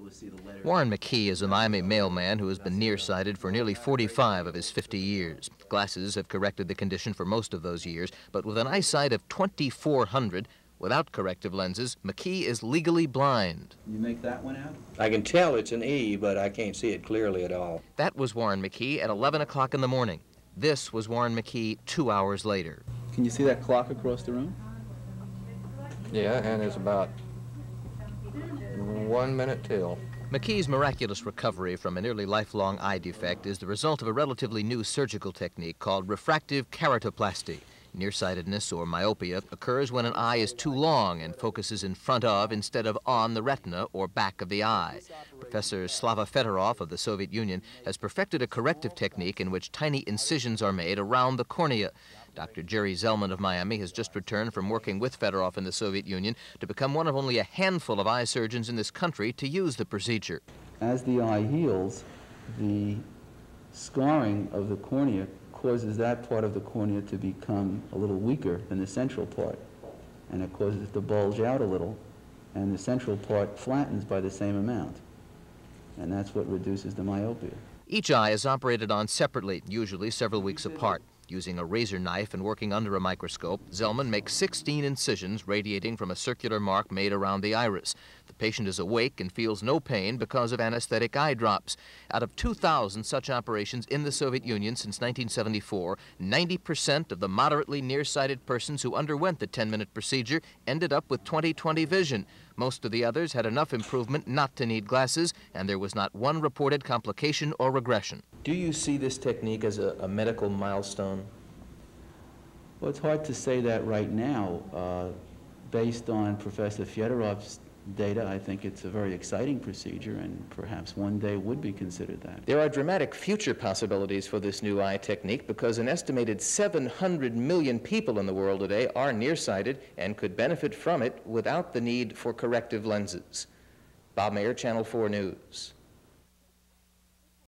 to see the letter. Warren McKee is a Miami mailman who has been nearsighted for nearly 45 of his 50 years. Glasses have corrected the condition for most of those years, but with an eyesight of 2,400, without corrective lenses, McKee is legally blind. Can you make that one out? I can tell it's an E, but I can't see it clearly at all. That was Warren McKee at 11 o'clock in the morning. This was Warren McKee 2 hours later. Can you see that clock across the room? Yeah, and it's about 1 minute till. McKee's miraculous recovery from a nearly lifelong eye defect is the result of a relatively new surgical technique called refractive keratoplasty. Nearsightedness, or myopia, occurs when an eye is too long and focuses in front of instead of on the retina or back of the eye. Professor Slava Fedorov of the Soviet Union has perfected a corrective technique in which tiny incisions are made around the cornea. Dr. Jerry Zellman of Miami has just returned from working with Fedorov in the Soviet Union to become one of only a handful of eye surgeons in this country to use the procedure. As the eye heals, the scarring of the cornea causes that part of the cornea to become a little weaker than the central part, and it causes it to bulge out a little, and the central part flattens by the same amount, and that's what reduces the myopia. Each eye is operated on separately, usually several weeks apart. Using a razor knife and working under a microscope, Zellman makes 16 incisions radiating from a circular mark made around the iris. The patient is awake and feels no pain because of anesthetic eye drops. Out of 2,000 such operations in the Soviet Union since 1974, 90% of the moderately nearsighted persons who underwent the 10-minute procedure ended up with 20/20 vision. Most of the others had enough improvement not to need glasses, and there was not one reported complication or regression. Do you see this technique as a medical milestone? Well, it's hard to say that right now. Based on Professor Fedorov's data, I think it's a very exciting procedure, and perhaps one day would be considered that. There are dramatic future possibilities for this new eye technique because an estimated 700 million people in the world today are nearsighted and could benefit from it without the need for corrective lenses. Bob Mayer, Channel 4 News.